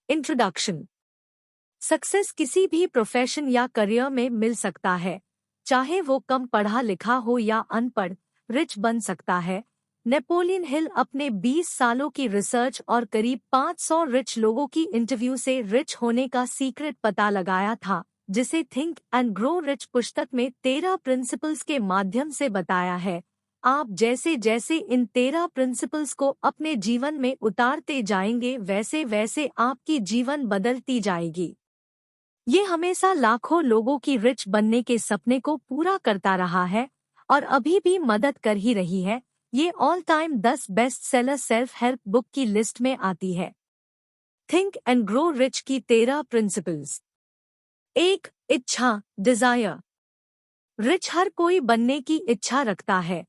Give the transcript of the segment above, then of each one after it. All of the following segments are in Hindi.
इंट्रोडक्शन। सक्सेस किसी भी प्रोफेशन या करियर में मिल सकता है, चाहे वो कम पढ़ा लिखा हो या अनपढ़, रिच बन सकता है। नेपोलियन हिल अपने 20 सालों की रिसर्च और करीब 500 रिच लोगों की इंटरव्यू से रिच होने का सीक्रेट पता लगाया था, जिसे थिंक एंड ग्रो रिच पुस्तक में 13 प्रिंसिपल्स के माध्यम से बताया है। आप जैसे जैसे इन 13 प्रिंसिपल्स को अपने जीवन में उतारते जाएंगे, वैसे वैसे आपकी जीवन बदलती जाएगी। ये हमेशा लाखों लोगों की रिच बनने के सपने को पूरा करता रहा है और अभी भी मदद कर ही रही है। ये all time 10 best seller self help book की लिस्ट में आती है। थिंक एंड ग्रो रिच की 13 प्रिंसिपल्स। 1. इच्छा, डिजायर। रिच हर कोई बनने की इच्छा रखता है,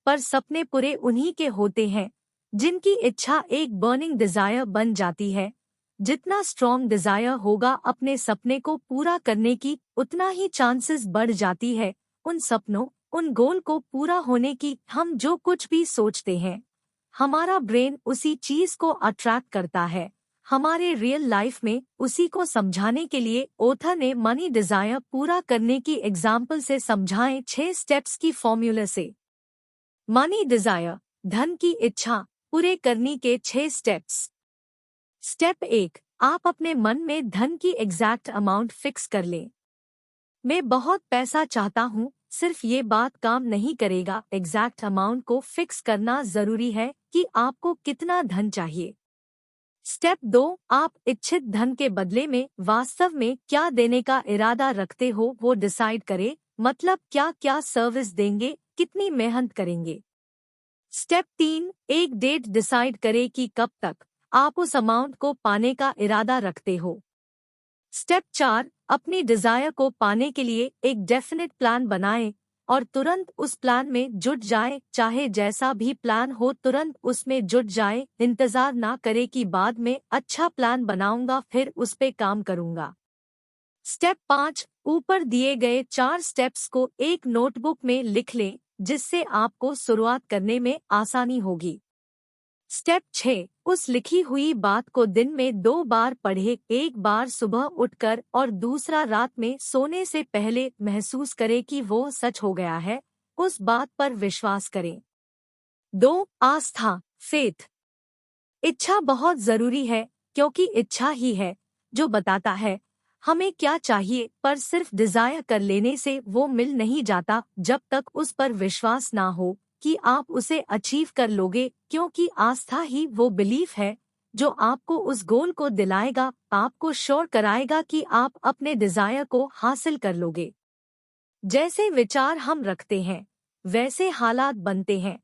पर सपने पूरे उन्हीं के होते हैं जिनकी इच्छा एक बर्निंग डिजायर बन जाती है। जितना स्ट्रॉन्ग डिजायर होगा अपने सपने को पूरा करने की, उतना ही चांसेस बढ़ जाती है उन सपनों, उन गोल को पूरा होने की। हम जो कुछ भी सोचते हैं, हमारा ब्रेन उसी चीज को अट्रैक्ट करता है। हमारे रियल लाइफ में उसी को समझाने के लिए ऑथर ने मनी डिजायर पूरा करने की एग्जाम्पल से समझाएं 6 स्टेप्स की फॉर्मूला से। मनी डिजायर, धन की इच्छा पूरे करने के 6 स्टेप्स। स्टेप 1, आप अपने मन में धन की एग्जैक्ट अमाउंट फिक्स कर लें। मैं बहुत पैसा चाहता हूँ, सिर्फ ये बात काम नहीं करेगा। एग्जैक्ट अमाउंट को फिक्स करना जरूरी है कि आपको कितना धन चाहिए। स्टेप 2, आप इच्छित धन के बदले में वास्तव में क्या देने का इरादा रखते हो वो डिसाइड करें। मतलब क्या क्या सर्विस देंगे, कितनी मेहनत करेंगे। स्टेप 3, एक डेट डिसाइड करें कि कब तक आप उस अमाउंट को पाने का इरादा रखते हो। स्टेप 4, अपनी डिजायर को पाने के लिए एक डेफिनेट प्लान बनाएं और तुरंत उस प्लान में जुट जाएं। चाहे जैसा भी प्लान हो, तुरंत उसमें जुट जाएं। इंतजार ना करें कि बाद में अच्छा प्लान बनाऊंगा फिर उस पे काम करूंगा। स्टेप 5, ऊपर दिए गए 4 स्टेप्स को एक नोटबुक में लिख लें, जिससे आपको शुरुआत करने में आसानी होगी। स्टेप 6, उस लिखी हुई बात को दिन में 2 बार पढ़े, एक बार सुबह उठकर और दूसरा रात में सोने से पहले। महसूस करें कि वो सच हो गया है, उस बात पर विश्वास करें। 2. आस्था, फेथ। इच्छा बहुत जरूरी है, क्योंकि इच्छा ही है जो बताता है हमें क्या चाहिए, पर सिर्फ डिजायर कर लेने से वो मिल नहीं जाता जब तक उस पर विश्वास ना हो कि आप उसे अचीव कर लोगे। क्योंकि आस्था ही वो बिलीफ है जो आपको उस गोल को दिलाएगा, आपको श्योर कराएगा कि आप अपने डिजायर को हासिल कर लोगे। जैसे विचार हम रखते हैं, वैसे हालात बनते हैं।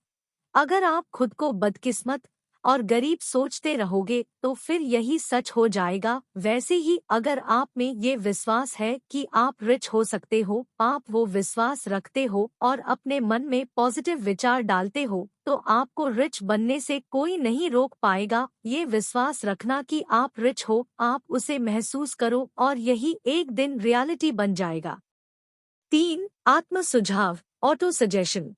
अगर आप खुद को बदकिस्मत और गरीब सोचते रहोगे तो फिर यही सच हो जाएगा। वैसे ही अगर आप में ये विश्वास है कि आप रिच हो सकते हो, आप वो विश्वास रखते हो और अपने मन में पॉजिटिव विचार डालते हो, तो आपको रिच बनने से कोई नहीं रोक पाएगा। ये विश्वास रखना कि आप रिच हो, आप उसे महसूस करो और यही एक दिन रियलिटी बन जाएगा। 3. आत्म सुझाव, ऑटो सजेशन।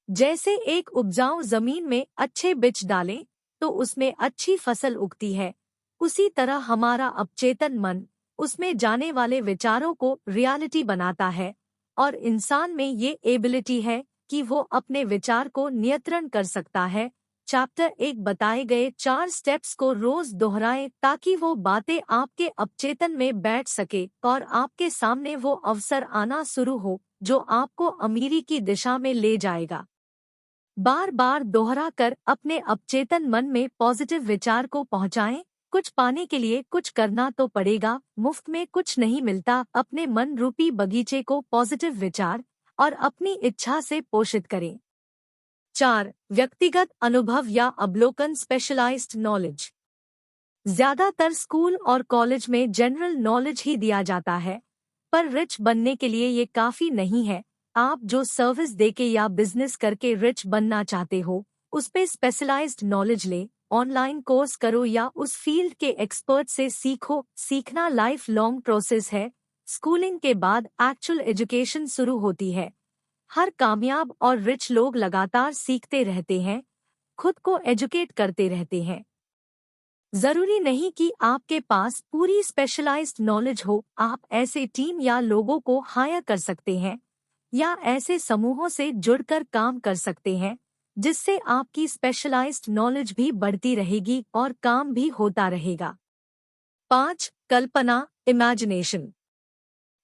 जैसे एक उपजाऊ जमीन में अच्छे बीज डालें तो उसमें अच्छी फसल उगती है, उसी तरह हमारा अवचेतन मन उसमें जाने वाले विचारों को रियलिटी बनाता है। और इंसान में ये एबिलिटी है कि वो अपने विचार को नियंत्रण कर सकता है। चैप्टर 1 बताए गए 4 स्टेप्स को रोज दोहराएं ताकि वो बातें आपके अवचेतन में बैठ सके और आपके सामने वो अवसर आना शुरू हो जो आपको अमीरी की दिशा में ले जाएगा। बार बार दोहरा कर अपने अवचेतन मन में पॉजिटिव विचार को पहुंचाएं। कुछ पाने के लिए कुछ करना तो पड़ेगा, मुफ्त में कुछ नहीं मिलता। अपने मन रूपी बगीचे को पॉजिटिव विचार और अपनी इच्छा से पोषित करें। 4. व्यक्तिगत अनुभव या अवलोकन, स्पेशलाइज्ड नॉलेज। ज्यादातर स्कूल और कॉलेज में जनरल नॉलेज ही दिया जाता है, पर रिच बनने के लिए ये काफी नहीं है। आप जो सर्विस देके या बिजनेस करके रिच बनना चाहते हो, उस पे स्पेशलाइज्ड नॉलेज ले, ऑनलाइन कोर्स करो या उस फील्ड के एक्सपर्ट से सीखो। सीखना लाइफ लॉन्ग प्रोसेस है। स्कूलिंग के बाद एक्चुअल एजुकेशन शुरू होती है। हर कामयाब और रिच लोग लगातार सीखते रहते हैं, खुद को एजुकेट करते रहते हैं। जरूरी नहीं कि आपके पास पूरी स्पेशलाइज्ड नॉलेज हो। आप ऐसे टीम या लोगों को हायर कर सकते हैं या ऐसे समूहों से जुड़कर काम कर सकते हैं जिससे आपकी स्पेशलाइज्ड नॉलेज भी बढ़ती रहेगी और काम भी होता रहेगा। 5. कल्पना, इमेजिनेशन।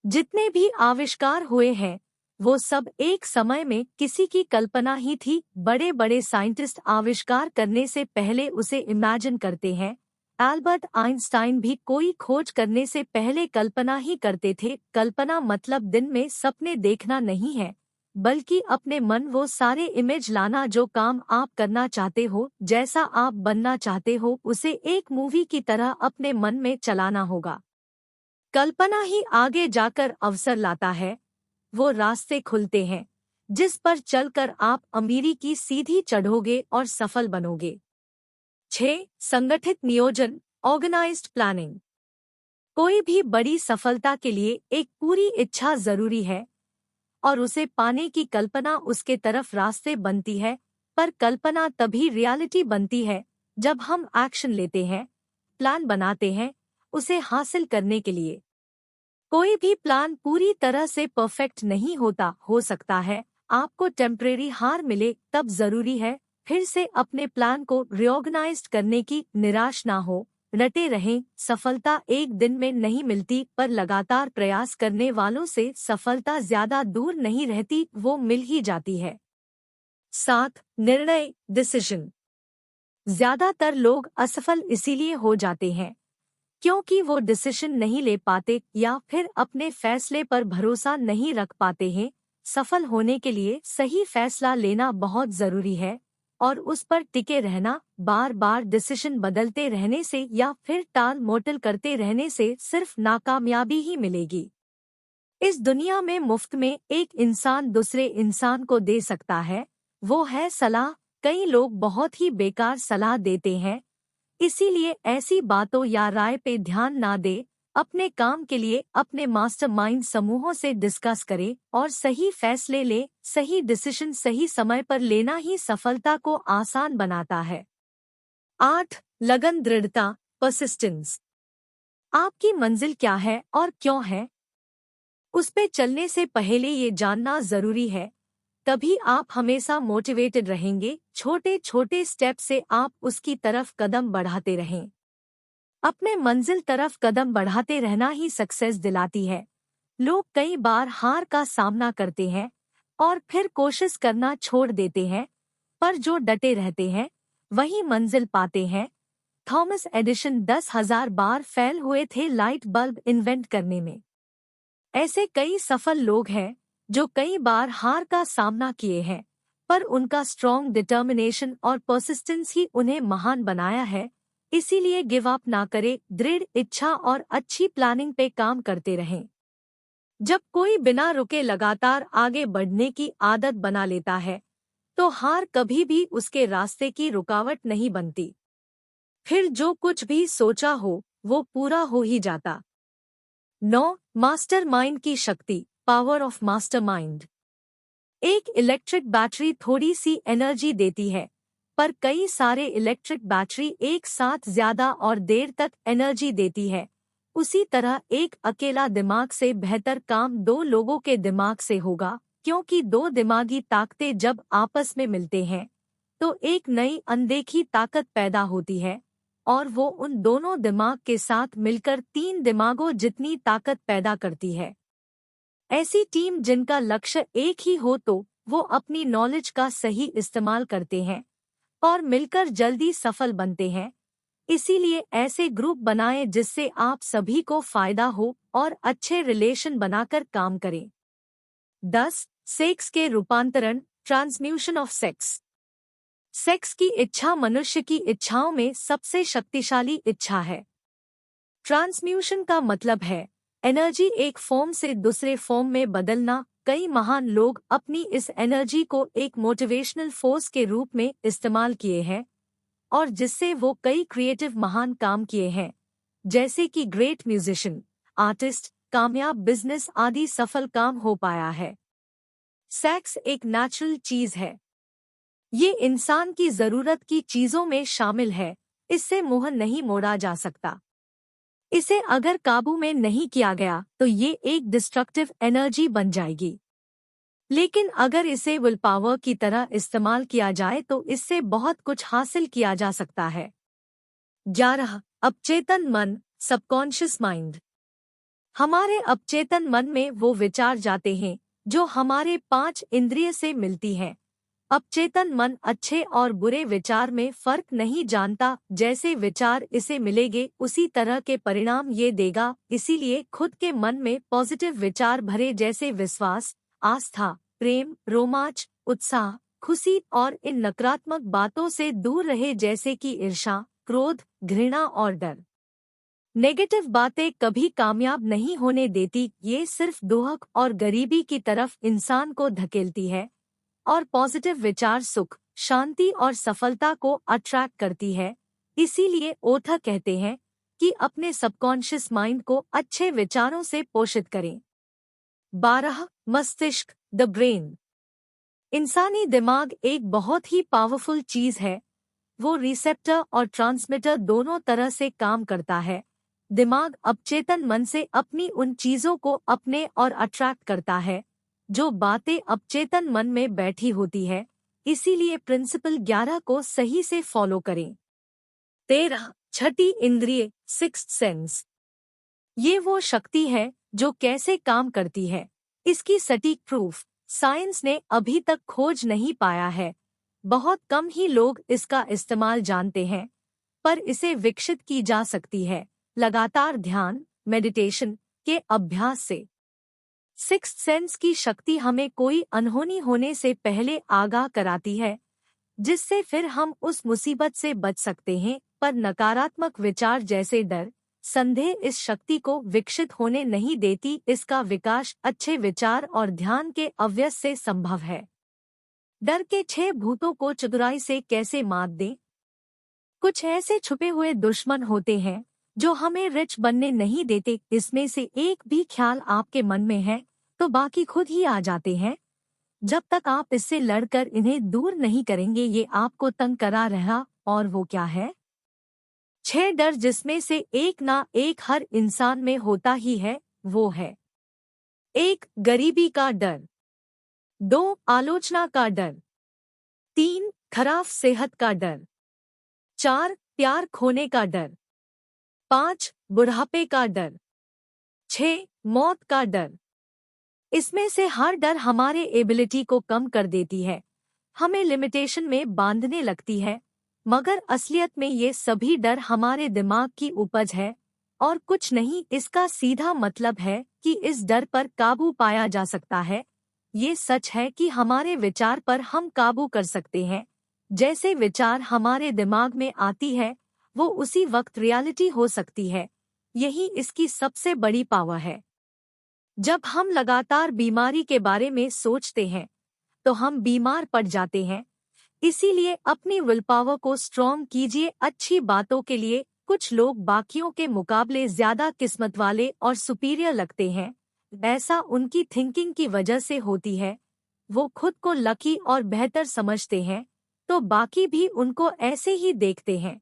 जितने भी आविष्कार हुए हैं वो सब एक समय में किसी की कल्पना ही थी। बड़े बड़े साइंटिस्ट आविष्कार करने से पहले उसे इमेजिन करते हैं। एल्बर्ट आइंस्टाइन भी कोई खोज करने से पहले कल्पना ही करते थे। कल्पना मतलब दिन में सपने देखना नहीं है, बल्कि अपने मन वो सारे इमेज लाना जो काम आप करना चाहते हो, जैसा आप बनना चाहते हो, उसे एक मूवी की तरह अपने मन में चलाना होगा। कल्पना ही आगे जाकर अवसर लाता है। वो रास्ते खुलते हैं जिस पर चलकर आप अमीरी की सीधी चढ़ोगे और सफल बनोगे। 6. संगठित नियोजन, ऑर्गेनाइज्ड प्लानिंग। कोई भी बड़ी सफलता के लिए एक पूरी इच्छा जरूरी है और उसे पाने की कल्पना उसके तरफ रास्ते बनती है। पर कल्पना तभी रियलिटी बनती है जब हम एक्शन लेते हैं, प्लान बनाते हैं उसे हासिल करने के लिए। कोई भी प्लान पूरी तरह से परफेक्ट नहीं होता। हो सकता है आपको टेम्परेरी हार मिले, तब जरूरी है फिर से अपने प्लान को रिऑर्गेनाइज्ड करने की। निराश ना हो, रटे रहें। सफलता एक दिन में नहीं मिलती, पर लगातार प्रयास करने वालों से सफलता ज्यादा दूर नहीं रहती, वो मिल ही जाती है। 7. निर्णय, डिसीजन। ज्यादातर लोग असफल इसीलिए हो जाते हैं क्योंकि वो डिसीजन नहीं ले पाते या फिर अपने फैसले पर भरोसा नहीं रख पाते हैं। सफल होने के लिए सही फैसला लेना बहुत जरूरी है और उस पर टिके रहना। बार बार डिसीजन बदलते रहने से या फिर टाल मोटल करते रहने से सिर्फ नाकामयाबी ही मिलेगी। इस दुनिया में मुफ्त में एक इंसान दूसरे इंसान को दे सकता है, वो है सलाह। कई लोग बहुत ही बेकार सलाह देते हैं, इसीलिए ऐसी बातों या राय पे ध्यान ना दे। अपने काम के लिए अपने मास्टरमाइंड समूहों से डिस्कस करें और सही फैसले ले। सही डिसीजन सही समय पर लेना ही सफलता को आसान बनाता है। 8. लगन, दृढ़ता, परसिस्टेंस। आपकी मंजिल क्या है और क्यों है, उस पे चलने से पहले ये जानना जरूरी है, तभी आप हमेशा मोटिवेटेड रहेंगे। छोटे छोटे स्टेप से आप उसकी तरफ कदम बढ़ाते रहें। अपने मंजिल तरफ कदम बढ़ाते रहना ही सक्सेस दिलाती है। लोग कई बार हार का सामना करते हैं और फिर कोशिश करना छोड़ देते हैं, पर जो डटे रहते हैं वही मंजिल पाते हैं। थॉमस एडिसन 10,000 बार फेल हुए थे लाइट बल्ब इन्वेंट करने में। ऐसे कई सफल लोग हैं जो कई बार हार का सामना किए हैं, पर उनका स्ट्रॉन्ग डिटर्मिनेशन और परसिस्टेंस ही उन्हें महान बनाया है। इसीलिए गिव अप ना करें, दृढ़ इच्छा और अच्छी प्लानिंग पे काम करते रहें। जब कोई बिना रुके लगातार आगे बढ़ने की आदत बना लेता है तो हार कभी भी उसके रास्ते की रुकावट नहीं बनती। फिर जो कुछ भी सोचा हो वो पूरा हो ही जाता। 9. मास्टरमाइंड की शक्ति, पावर ऑफ मास्टरमाइंड। एक इलेक्ट्रिक बैटरी थोड़ी सी एनर्जी देती है, पर कई सारे इलेक्ट्रिक बैटरी एक साथ ज्यादा और देर तक एनर्जी देती है। उसी तरह एक अकेला दिमाग से बेहतर काम दो लोगों के दिमाग से होगा, क्योंकि दो दिमागी ताकतें जब आपस में मिलते हैं तो एक नई अनदेखी ताकत पैदा होती है और वो उन दोनों दिमाग के साथ मिलकर 3 दिमागों जितनी ताकत पैदा करती है। ऐसी टीम जिनका लक्ष्य एक ही हो तो वो अपनी नॉलेज का सही इस्तेमाल करते हैं और मिलकर जल्दी सफल बनते हैं। इसीलिए ऐसे ग्रुप बनाएं जिससे आप सभी को फायदा हो और अच्छे रिलेशन बनाकर काम करें। 10. सेक्स के रूपांतरण, ट्रांसम्यूशन ऑफ सेक्स। सेक्स की इच्छा मनुष्य की इच्छाओं में सबसे शक्तिशाली इच्छा है। ट्रांसम्यूशन का मतलब है एनर्जी एक फॉर्म से दूसरे फॉर्म में बदलना। कई महान लोग अपनी इस एनर्जी को एक मोटिवेशनल फोर्स के रूप में इस्तेमाल किए हैं और जिससे वो कई क्रिएटिव महान काम किए हैं, जैसे कि ग्रेट म्यूजिशियन, आर्टिस्ट, कामयाब बिजनेस आदि सफल काम हो पाया है। सेक्स एक नेचुरल चीज है, ये इंसान की जरूरत की चीजों में शामिल है इससे मुंह नहीं मोड़ा जा सकता। इसे अगर काबू में नहीं किया गया तो ये एक डिस्ट्रक्टिव एनर्जी बन जाएगी। लेकिन अगर इसे विल पावर की तरह इस्तेमाल किया जाए तो इससे बहुत कुछ हासिल किया जा सकता है। 11. अपचेतन मन, सबकॉन्शियस माइंड। हमारे अपचेतन मन में वो विचार जाते हैं जो हमारे 5 इंद्रिय से मिलती हैं। अपचेतन मन अच्छे और बुरे विचार में फर्क नहीं जानता, जैसे विचार इसे मिलेंगे उसी तरह के परिणाम ये देगा। इसीलिए खुद के मन में पॉजिटिव विचार भरे, जैसे विश्वास, आस्था, प्रेम, रोमांच, उत्साह, खुशी, और इन नकारात्मक बातों से दूर रहे जैसे कि ईर्ष्या, क्रोध, घृणा और डर। नेगेटिव बातें कभी कामयाब नहीं होने देती, ये सिर्फ दुख और गरीबी की तरफ इंसान को धकेलती है, और पॉजिटिव विचार सुख, शांति और सफलता को अट्रैक्ट करती है। इसीलिए ओथा कहते हैं कि अपने सबकॉन्शियस माइंड को अच्छे विचारों से पोषित करें। 12. मस्तिष्क, द ब्रेन। इंसानी दिमाग एक बहुत ही पावरफुल चीज है। वो रिसेप्टर और ट्रांसमीटर दोनों तरह से काम करता है। दिमाग अपचेतन मन से अपनी उन चीजों को अपने और अट्रैक्ट करता है जो बातें अपचेतन मन में बैठी होती है। इसीलिए प्रिंसिपल 11 को सही से फॉलो करें। 13. छठी इंद्रिय, सिक्स्थ सेंस। ये वो शक्ति है जो कैसे काम करती है, इसकी सटीक प्रूफ साइंस ने अभी तक खोज नहीं पाया है। बहुत कम ही लोग इसका इस्तेमाल जानते हैं, पर इसे विकसित की जा सकती है लगातार ध्यान, मेडिटेशन के अभ्यास से। सिक्स्थ सेंस की शक्ति हमें कोई अनहोनी होने से पहले आगाह कराती है, जिससे फिर हम उस मुसीबत से बच सकते हैं। पर नकारात्मक विचार जैसे डर, संदेह इस शक्ति को विकसित होने नहीं देती। इसका विकास अच्छे विचार और ध्यान के अभ्यास से संभव है। डर के 6 भूतों को चतुराई से कैसे मात दें? कुछ ऐसे छुपे हुए दुश्मन होते हैं जो हमें रिच बनने नहीं देते। इसमें से एक भी ख्याल आपके मन में है तो बाकी खुद ही आ जाते हैं। जब तक आप इससे लड़कर इन्हें दूर नहीं करेंगे, ये आपको तंग करा रहा। और वो क्या है? 6 डर, जिसमें से एक ना एक हर इंसान में होता ही है। वो है: 1. गरीबी का डर। 2. आलोचना का डर। 3. खराब सेहत का डर। 4. प्यार खोने का डर। 5. बुढ़ापे का डर। 6. मौत का डर। इसमें से हर डर हमारे एबिलिटी को कम कर देती है, हमें लिमिटेशन में बांधने लगती है। मगर असलियत में ये सभी डर हमारे दिमाग की उपज है और कुछ नहीं। इसका सीधा मतलब है कि इस डर पर काबू पाया जा सकता है। ये सच है कि हमारे विचार पर हम काबू कर सकते हैं। जैसे विचार हमारे दिमाग में आती है वो उसी वक्त रियलिटी हो सकती है। यही इसकी सबसे बड़ी पावर है। जब हम लगातार बीमारी के बारे में सोचते हैं तो हम बीमार पड़ जाते हैं। इसीलिए अपनी विल पावर को स्ट्रॉन्ग कीजिए अच्छी बातों के लिए। कुछ लोग बाकियों के मुकाबले ज्यादा किस्मत वाले और सुपीरियर लगते हैं। ऐसा उनकी थिंकिंग की वजह से होती है। वो खुद को लकी और बेहतर समझते हैं तो बाकी भी उनको ऐसे ही देखते हैं।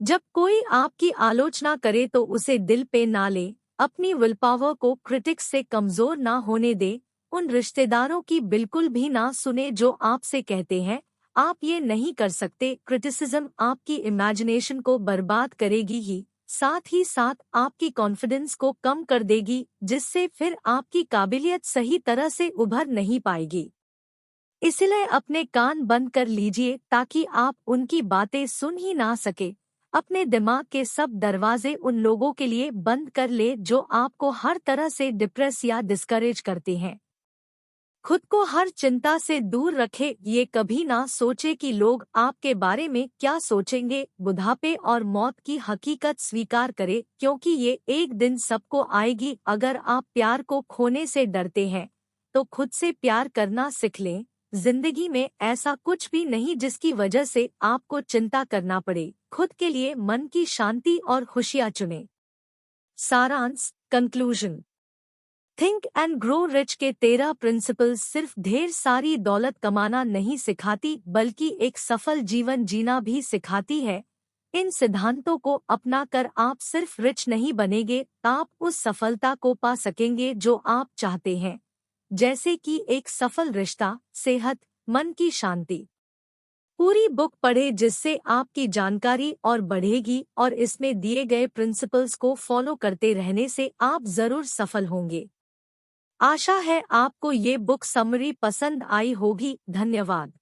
जब कोई आपकी आलोचना करे तो उसे दिल पे ना ले। अपनी विल पावर को क्रिटिक्स से कमजोर ना होने दे। उन रिश्तेदारों की बिल्कुल भी ना सुने जो आपसे कहते हैं आप ये नहीं कर सकते। क्रिटिसिज्म आपकी इमेजिनेशन को बर्बाद करेगी ही, साथ ही साथ आपकी कॉन्फिडेंस को कम कर देगी, जिससे फिर आपकी काबिलियत सही तरह से उभर नहीं पाएगी। इसलिए अपने कान बंद कर लीजिए ताकि आप उनकी बातें सुन ही ना सके। अपने दिमाग के सब दरवाजे उन लोगों के लिए बंद कर ले जो आपको हर तरह से डिप्रेस या डिस्करेज करते हैं। खुद को हर चिंता से दूर रखे। ये कभी ना सोचे कि लोग आपके बारे में क्या सोचेंगे। बुढ़ापे और मौत की हकीकत स्वीकार करें, क्योंकि ये एक दिन सबको आएगी। अगर आप प्यार को खोने से डरते हैं तो खुद से प्यार करना सीख लें। जिंदगी में ऐसा कुछ भी नहीं जिसकी वजह से आपको चिंता करना पड़े। खुद के लिए मन की शांति और खुशियाँ चुनें। सारांश, conclusion. Think and grow rich के 13 प्रिंसिपल्स सिर्फ ढेर सारी दौलत कमाना नहीं सिखाती, बल्कि एक सफल जीवन जीना भी सिखाती है। इन सिद्धांतों को अपनाकर आप सिर्फ रिच नहीं बनेंगे, आप उस सफलता को पा सकेंगे जो आप चाहते हैं, जैसे कि एक सफल रिश्ता, सेहत, मन की शांति। पूरी बुक पढ़ें जिससे आपकी जानकारी और बढ़ेगी और इसमें दिए गए प्रिंसिपल्स को फॉलो करते रहने से आप जरूर सफल होंगे। आशा है आपको ये बुक समरी पसंद आई होगी। धन्यवाद।